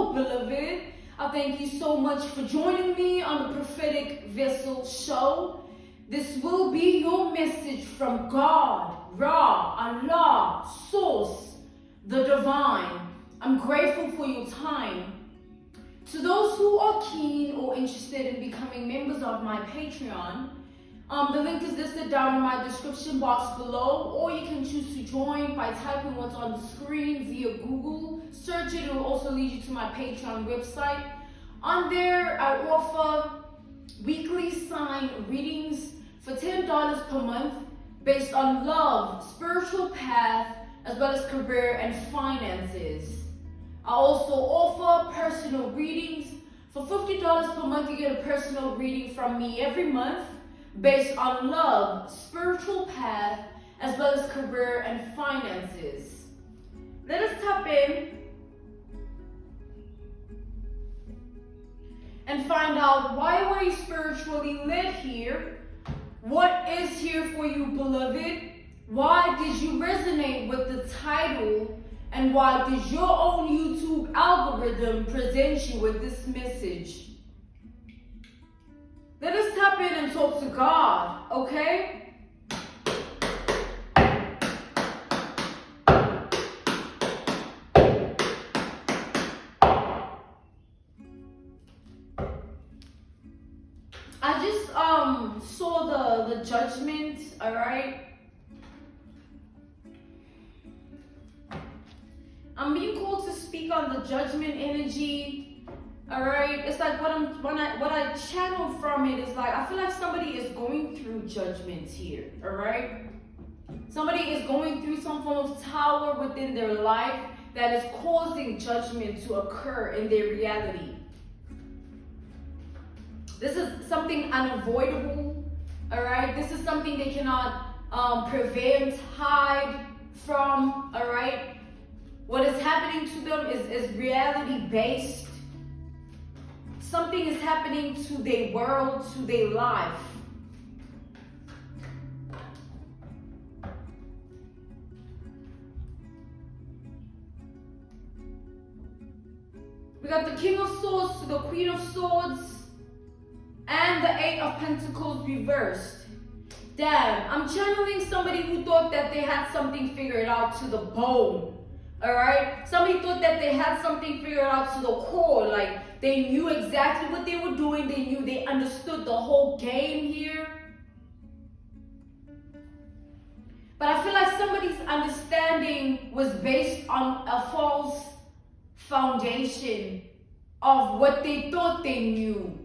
Hello, beloved. I thank you so much for joining me on the Prophetic Vessel Show. This will be your message from God, Ra, Allah, Source, the Divine. I'm grateful for your time. To those who are keen or interested in becoming members of my Patreon, the link is listed down in my description box below, or you can choose to join by typing what's on the screen via Google. Search it, it will also lead you to my Patreon website. On there, I offer weekly sign readings for $10 per month based on love, spiritual path, as well as career and finances. I also offer personal readings. For $50 per month, you get a personal reading from me every month based on love, spiritual path, as well as career and finances. Let us tap in and find out, why were you spiritually led here? What is here for you, beloved? Why did you resonate with the title? And why did your own YouTube algorithm present you with this message? Let us tap in and talk to God, okay? I just saw the judgment, all right? I'm being called to speak on the judgment energy. All right, it's like what I channel from it is like, I feel like somebody is going through judgments here. All right, somebody is going through some form of tower within their life that is causing judgment to occur in their reality. This is something unavoidable. All right, this is something they cannot prevent, hide from. All right, what is happening to them is reality based. Something is happening to their world, to their life. We got the King of Swords to the Queen of Swords and the Eight of Pentacles reversed. Damn, I'm channeling somebody who thought that they had something figured out to the bone. All right, somebody thought that they had something figured out to the core, like they knew exactly what they were doing. They understood the whole game here. But I feel like somebody's understanding was based on a false foundation of what they thought they knew.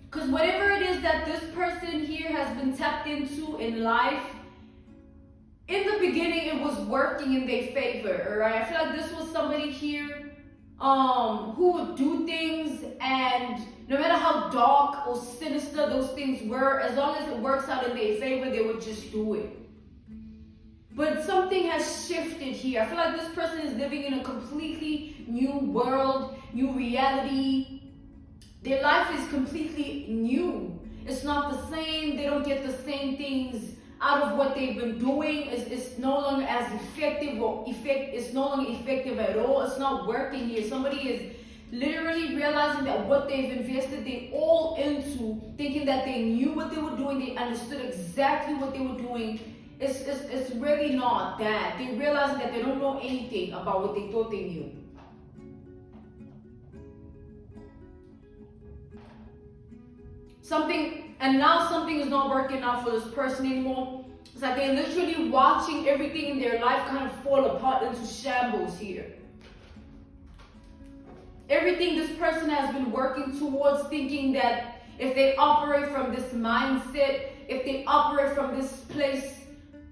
Because whatever it is that this person here has been tapped into in life, in the beginning, it was working in their favor, all right? I feel like this was somebody here who would do things, and no matter how dark or sinister those things were, as long as it works out in their favor, they would just do it. But something has shifted here. I feel like this person is living in a completely new world, new reality. Their life is completely new. It's not the same. They don't get the same things out of what they've been doing. It's no longer as effective it's no longer effective at all. It's not working here. Somebody is literally realizing that what they've invested they all into, thinking that they knew what they were doing, they understood exactly what they were doing. It's really not that. They realizing that they don't know anything about what they thought they knew. Now something is not working out for this person anymore. It's like they're literally watching everything in their life kind of fall apart into shambles here. Everything this person has been working towards, thinking that if they operate from this mindset, if they operate from this place,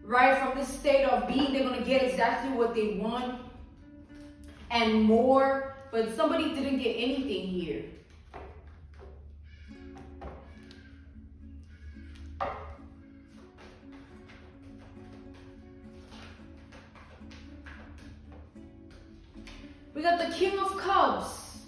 right, from this state of being, they're going to get exactly what they want and more. But somebody didn't get anything here. We got the King of Cups.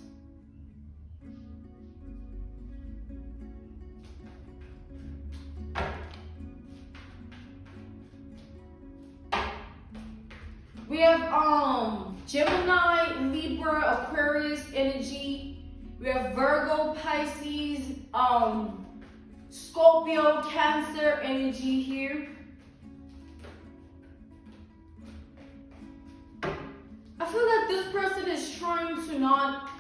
We have Gemini, Libra, Aquarius energy. We have Virgo, Pisces, Scorpio, Cancer energy here. I feel like this person is trying to not...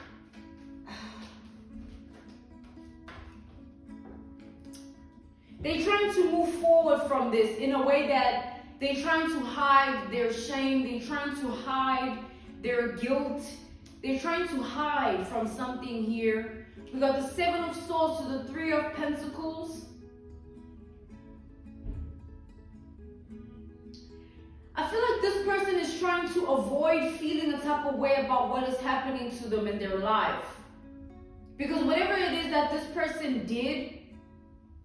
They're trying to move forward from this in a way that they're trying to hide their shame. They're trying to hide their guilt. They're trying to hide from something here. We got the Seven of Swords to the Three of Pentacles. I feel like this person is trying to avoid feeling a type of way about what is happening to them in their life. Because whatever it is that this person did,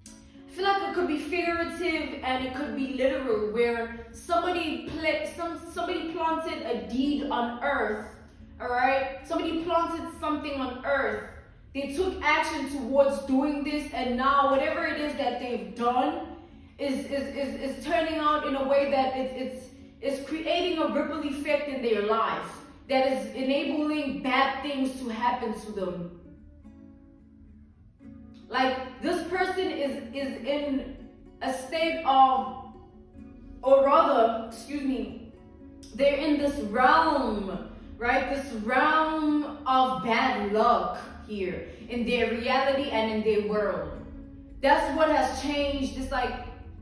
I feel like it could be figurative and it could be literal, where somebody planted a deed on earth, all right? Somebody planted something on earth. They took action towards doing this, and now whatever it is that they've done is turning out in a way that it's creating a ripple effect in their life that is enabling bad things to happen to them. Like, this person is in a state of, or rather, excuse me, they're in this realm, right? This realm of bad luck here in their reality and in their world. That's what has changed. It's like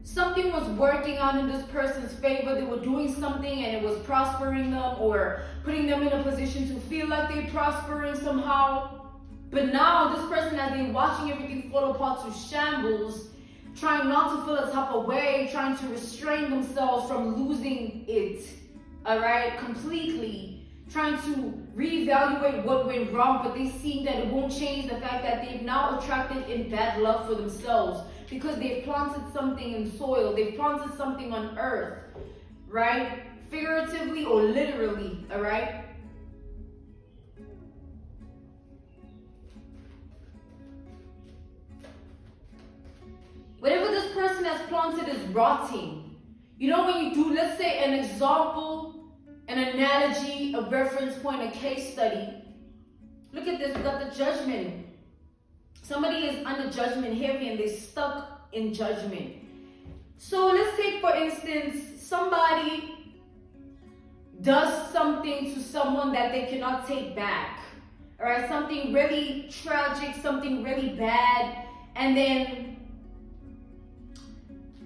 something was working out in this person's favor. They were doing something and it was prospering them or putting them in a position to feel like they're prospering somehow. But now this person, as they're watching everything fall apart to shambles, trying not to feel a type of way, trying to restrain themselves from losing it, all right, completely, trying to reevaluate what went wrong, but they see that it won't change the fact that they've now attracted in bad luck for themselves because they've planted something in soil, they've planted something on earth, right, figuratively or literally, all right. Whatever this person has planted is rotting. You know, when you do, let's say, an example, an analogy, a reference point, a case study. Look at this, we got the Judgment. Somebody is under judgment heavy and they're stuck in judgment. So let's take, for instance, somebody does something to someone that they cannot take back. All right, something really tragic, something really bad, and then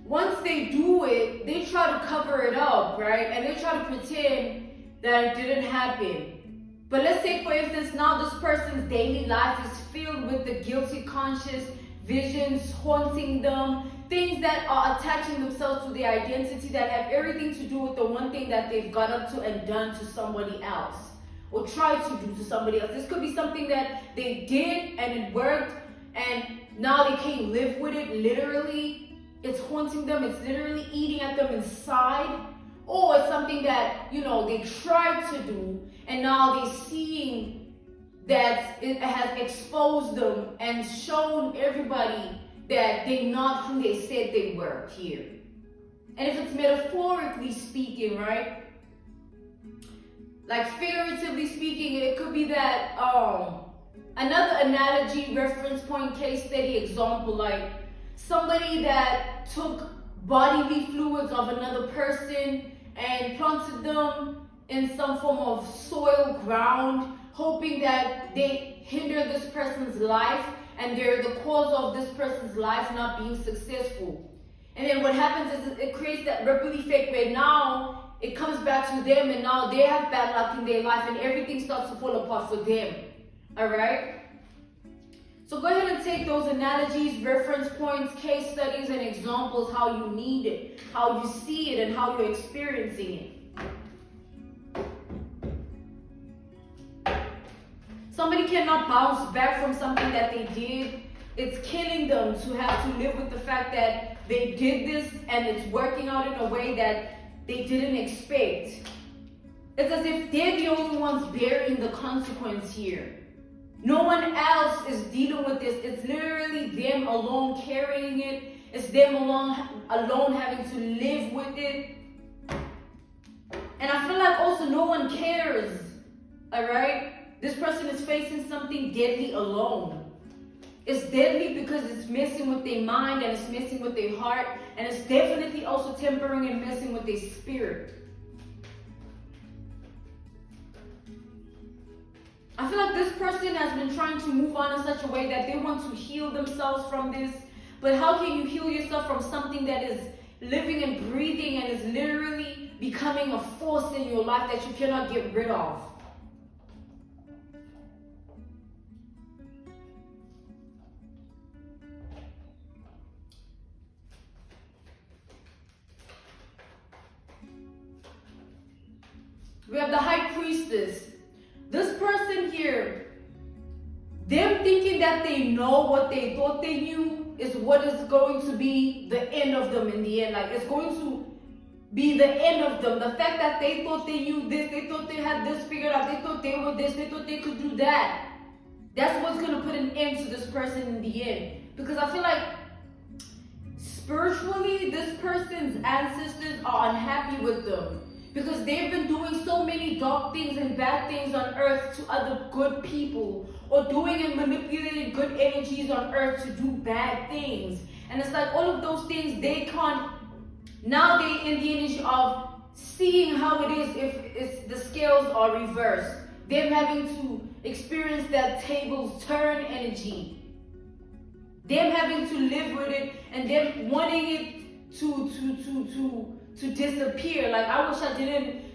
once they do it, they try to cover it up, right? And they try to pretend that it didn't happen. But let's say, for instance, now this person's daily life is filled with the guilty conscious visions haunting them, things that are attaching themselves to their identity that have everything to do with the one thing that they've got up to and done to somebody else or tried to do to somebody else. This could be something that they did and it worked and now they can't live with it, literally. It's haunting them, it's literally eating at them inside. Or it's something that, you know, they tried to do and now they're seeing that it has exposed them and shown everybody that they're not who they said they were here. And if it's metaphorically speaking, right? Like figuratively speaking, it could be that another analogy, reference point, case study, example, like somebody that took bodily fluids of another person and planted them in some form of soil ground, hoping that they hinder this person's life and they're the cause of this person's life not being successful. And then what happens is it creates that ripple effect where now it comes back to them and now they have bad luck in their life and everything starts to fall apart for them. All right? So go ahead and take those analogies, reference points, case studies, and examples, how you need it, how you see it, and how you're experiencing it. Somebody cannot bounce back from something that they did. It's killing them to have to live with the fact that they did this and it's working out in a way that they didn't expect. It's as if they're the only ones bearing the consequence here. No one else is dealing with this. It's literally them alone carrying it. It's them alone having to live with it. And I feel like also no one cares All right? This person is facing something deadly alone. It's deadly because it's messing with their mind and it's messing with their heart, and it's definitely also tempering and messing with their spirit. I feel like this person has been trying to move on in such a way that they want to heal themselves from this. But how can you heal yourself from something that is living and breathing and is literally becoming a force in your life that you cannot get rid of? We have the High Priestess. This person here, them thinking that they know what they thought they knew is what is going to be the end of them in the end. Like, it's going to be the end of them. The fact that they thought they knew this, they thought they had this figured out, they thought they were this, they thought they could do that. That's what's going to put an end to this person in the end. Because I feel like spiritually, this person's ancestors are unhappy with them. Because they've been doing so many dark things and bad things on earth to other good people, or doing and manipulating good energies on earth to do bad things. And it's like all of those things, they can't, now they in the energy of seeing how it is if the scales are reversed. Them having to experience that tables turn energy. Them having to live with it and them wanting it to disappear. Like, I wish I didn't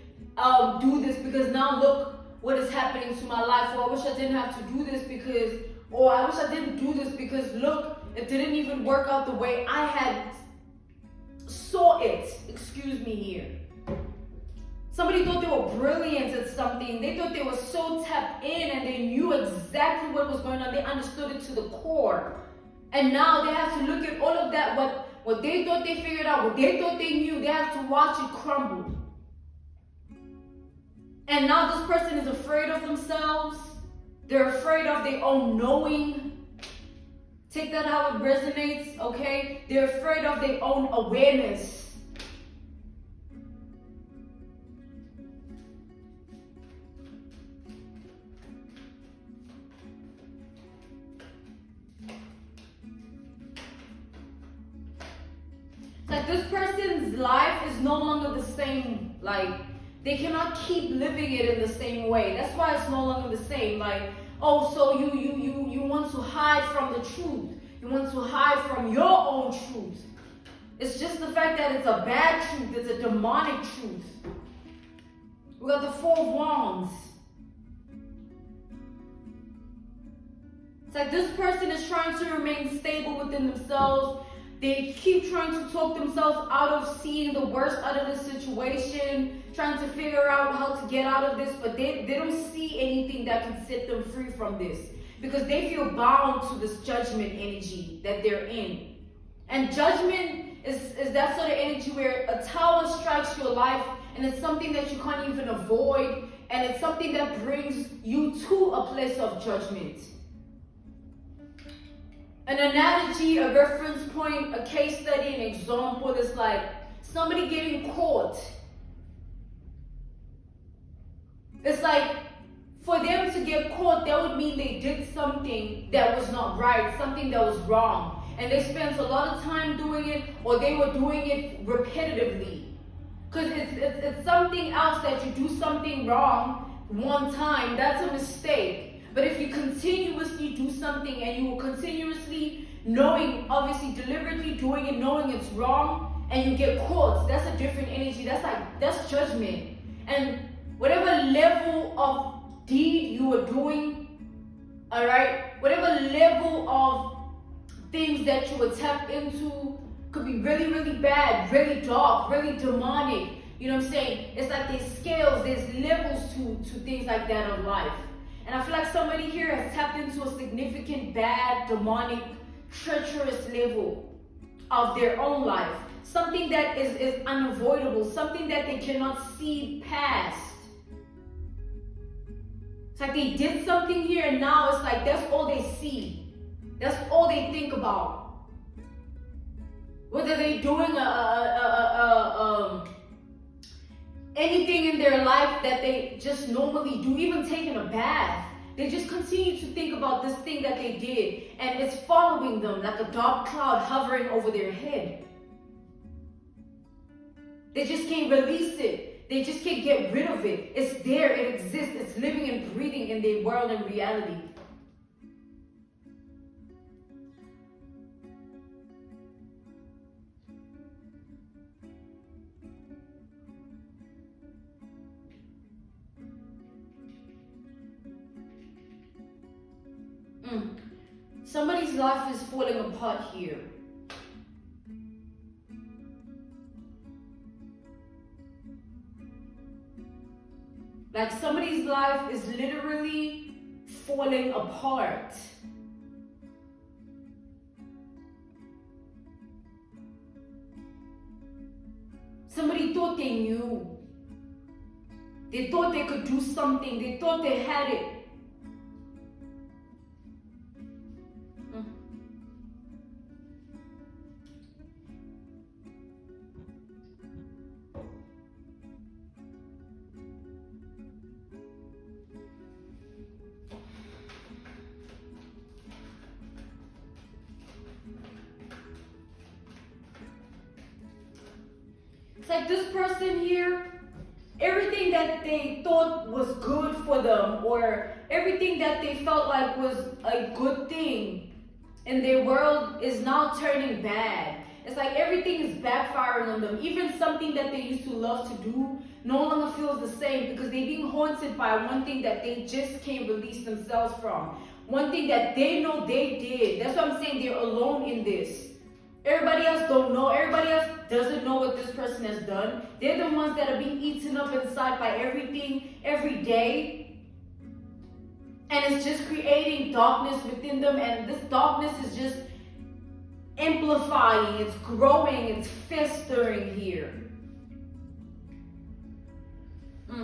do this because now look what is happening to my life. Or I wish I didn't have to do this because, or I wish I didn't do this because look, it didn't even work out the way I had saw it. Excuse me here. Somebody thought they were brilliant at something. They thought they were so tapped in and they knew exactly what was going on. They understood it to the core. And now they have to look at all of that, what they thought they figured out, what they thought they knew, they have to watch it crumble. And now this person is afraid of themselves. They're afraid of their own knowing. Take that how it resonates, okay? They're afraid of their own awareness. Like, this person's life is no longer the same. Like, they cannot keep living it in the same way. That's why it's no longer the same. Like, oh, so you want to hide from the truth. You want to hide from your own truth. It's just the fact that it's a bad truth. It's a demonic truth. We got the Four of Wands. It's like this person is trying to remain stable within themselves. They keep trying to talk themselves out of seeing the worst out of the situation, trying to figure out how to get out of this, but they don't see anything that can set them free from this because they feel bound to this judgment energy that they're in. And judgment is that sort of energy where a tower strikes your life and it's something that you can't even avoid, and it's something that brings you to a place of judgment. An analogy, a reference point, a case study, an example is like somebody getting caught. It's like for them to get caught, that would mean they did something that was not right, something that was wrong. And they spent a lot of time doing it, or they were doing it repetitively. Because it's something else that you do something wrong one time, that's a mistake. But if you continuously do something and you will continuously knowing, obviously deliberately doing it, knowing it's wrong, and you get caught, that's a different energy. That's judgment. And whatever level of deed you are doing, all right, whatever level of things that you would tap into could be really, really bad, really dark, really demonic. You know what I'm saying? It's like there's scales, there's levels to things like that of life. And I feel like somebody here has tapped into a significant bad, demonic, treacherous level of their own life. Something that is unavoidable, something that they cannot see past. It's like they did something here and now it's like that's all they see. That's all they think about. Whether they're doing anything in their life that they just normally do, even taking a bath. They just continue to think about this thing that they did, and it's following them like a dark cloud hovering over their head. They just can't release it. They just can't get rid of it. It's there, it exists, it's living and breathing in their world and reality. Somebody's life is falling apart here. Like somebody's life is literally falling apart. Somebody thought they knew. They thought they could do something. They thought they had it. It's like this person here, everything that they thought was good for them, or everything that they felt like was a good thing in their world, is now turning bad. It's like everything is backfiring on them. Even something that they used to love to do no longer feels the same, because they're being haunted by one thing that they just can't release themselves from. One thing that they know they did. That's what I'm saying, they're alone in this. Everybody else don't know. Everybody else doesn't know what this person has done. They're the ones that are being eaten up inside by everything every day. And it's just creating darkness within them. And this darkness is just amplifying. It's growing. It's festering here. I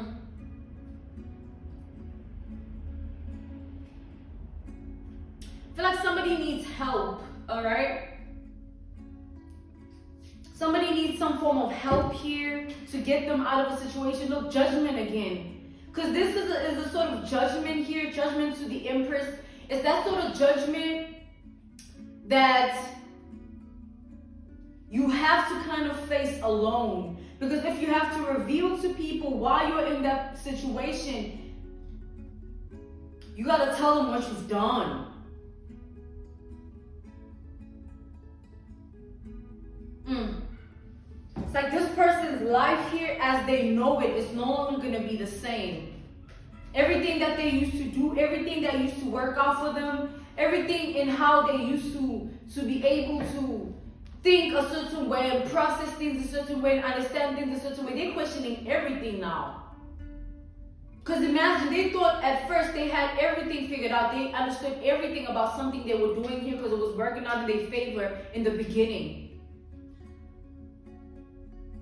feel like somebody needs help, all right? Somebody needs some form of help here to get them out of a situation. Look, judgment again. Because this is a sort of judgment here, judgment to the Empress. It's that sort of judgment that you have to kind of face alone. Because if you have to reveal to people why you're in that situation, you got to tell them what you've done. It's like this person's life here, as they know it, is no longer going to be the same. Everything that they used to do, everything that used to work out for them, everything in how they used to be able to think a certain way and process things a certain way and understand things a certain way, they're questioning everything now. Because imagine, they thought at first they had everything figured out. They understood everything about something they were doing here because it was working out in their favor in the beginning.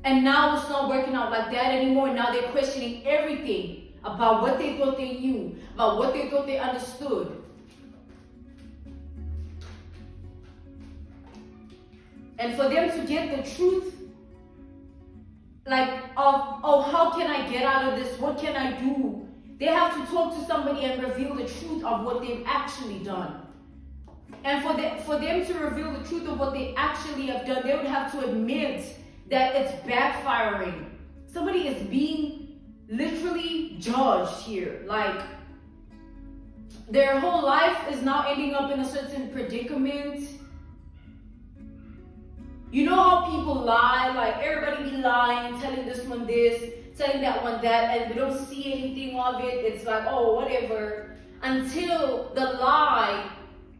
And now it's not working out like that anymore. Now they're questioning everything about what they thought they knew, about what they thought they understood. And for them to get the truth, like, oh, how can I get out of this? What can I do? They have to talk to somebody and reveal the truth of what they've actually done. And for them to reveal the truth of what they actually have done, they would have to admit that it's backfiring. Somebody is being literally judged here. Like, their whole life is now ending up in a certain predicament. You know how people lie? Like, everybody be lying, telling this one this, telling that one that, and we don't see anything of it. It's like, oh, whatever. Until the lie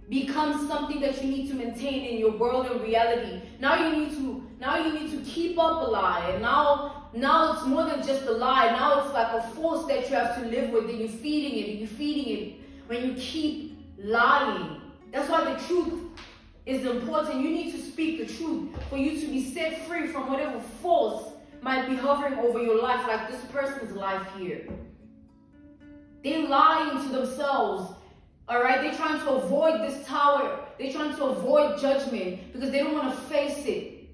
becomes something that you need to maintain in your world and reality. Now you need to keep up a lie. And now it's more than just a lie. Now it's like a force that you have to live with, and you're feeding it when you keep lying. That's why the truth is important. You need to speak the truth for you to be set free from whatever force might be hovering over your life, like this person's life here. They're lying to themselves. All right, they're trying to avoid this tower. They're trying to avoid judgment because they don't want to face it.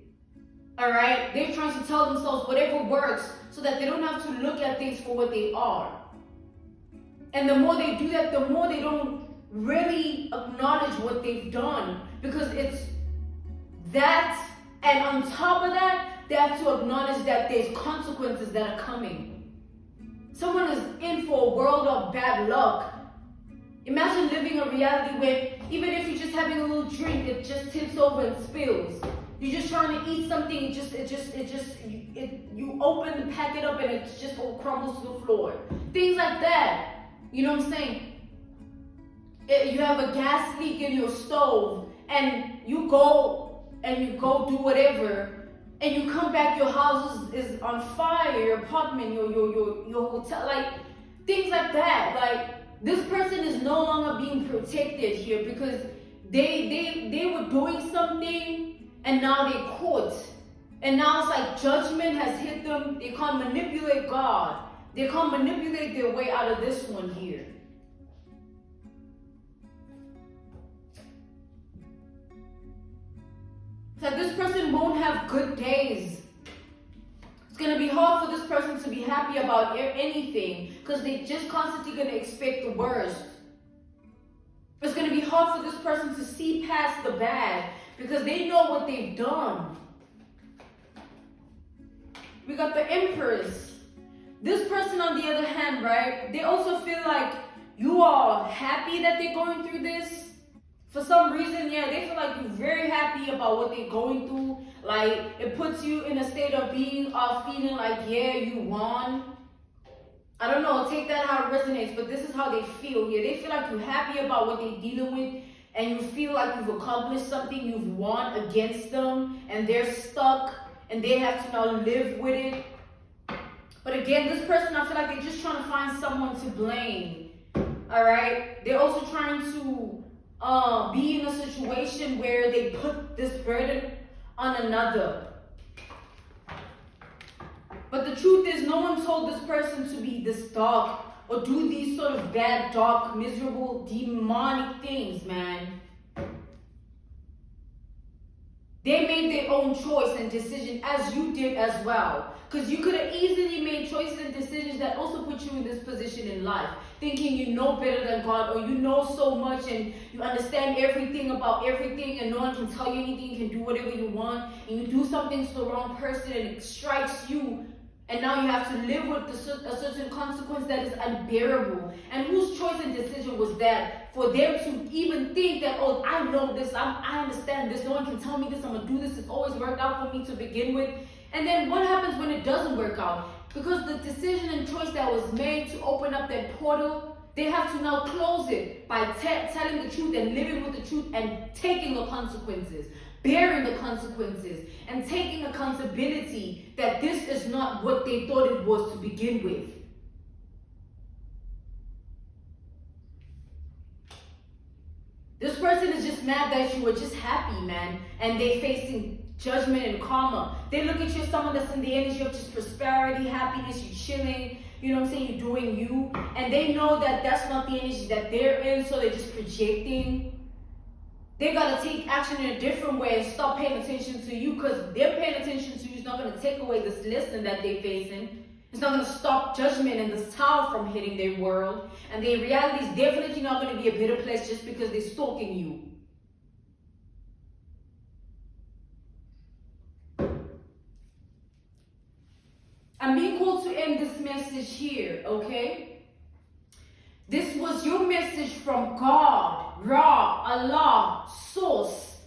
All right? They're trying to tell themselves whatever works so that they don't have to look at things for what they are. And the more they do that, the more they don't really acknowledge what they've done. Because it's that, and on top of that, they have to acknowledge that there's consequences that are coming. Someone is in for a world of bad luck. Imagine living a reality where even if you're just having a little drink, it just tips over and spills. You're just trying to eat something, you open the packet up and it just all crumbles to the floor. Things like that. You know what I'm saying? You have a gas leak in your stove and you go do whatever, and you come back, your house is on fire, your apartment, your hotel, like things like that. Like, this person is no longer being protected here because they were doing something and now they're caught. And now it's like judgment has hit them. They can't manipulate God. They can't manipulate their way out of this one here. So this person won't have good days. It's going to be hard for this person to be happy about anything because they're just constantly going to expect the worst. It's going to be hard for this person to see past the bad because they know what they've done. We got the Empress. This person, on the other hand, right, they also feel like you are happy that they're going through this. For some reason, yeah, they feel like you're very happy about what they're going through. Like, it puts you in a state of being, feeling like, yeah, you won. I don't know, take that how it resonates, but this is how they feel here. They feel like you're happy about what they're dealing with, and you feel like you've accomplished something, you've won against them, and they're stuck, and they have to now live with it. But again, this person, I feel like they're just trying to find someone to blame. All right? They're also trying to be in a situation where they put this burden on another. But the truth is, no one told this person to be this dark or do these sort of bad, dark, miserable, demonic things, man. They made their own choice and decision, as you did as well. Because you could have easily made choices and decisions that also put you in this position in life. Thinking you know better than God, or you know so much and you understand everything about everything and no one can tell you anything, you can do whatever you want. And you do something to the wrong person and it strikes you. And now you have to live with a certain consequence that is unbearable. And whose choice and decision was that? For them to even think that, oh, I know this, I understand this, no one can tell me this, I'm going to do this, it's always worked out for me to begin with. And then what happens when it doesn't work out? Because the decision and choice that was made to open up that portal, they have to now close it by telling the truth and living with the truth and taking the consequences. Bearing the consequences and taking accountability that this is not what they thought it was to begin with. This person is just mad that you were just happy, man, and they're facing judgment and karma. They look at you as someone that's in the energy of just prosperity, happiness, you're chilling, you know what I'm saying, you're doing you, and they know that that's not the energy that they're in, so they're just projecting. They got to take action in a different way and stop paying attention to you, because they're paying attention to you is not going to take away this lesson that they're facing. It's not going to stop judgment and this tower from hitting their world. And their reality is definitely not going to be a better place just because they're stalking you. I'm being called to end this message here, okay? This was your message from God, Ra, Allah, Source,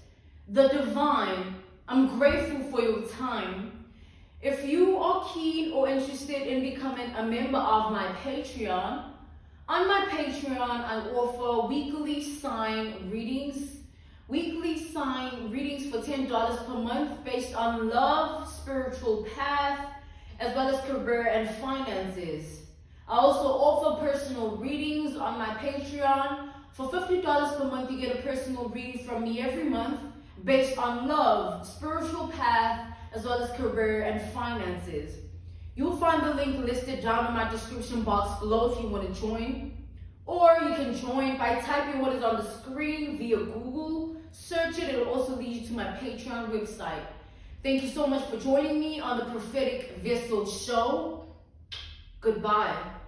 the Divine. I'm grateful for your time. If you are keen or interested in becoming a member of my Patreon, on my Patreon I offer weekly sign readings. Weekly sign readings for $10 per month based on love, spiritual path, as well as career and finances. I also offer personal readings on my Patreon. For $50 per month, you get a personal reading from me every month based on love, spiritual path, as well as career and finances. You'll find the link listed down in my description box below if you want to join. Or you can join by typing what is on the screen via Google. Search it, it'll also lead you to my Patreon website. Thank you so much for joining me on the Prophetic Vessel Show. Goodbye.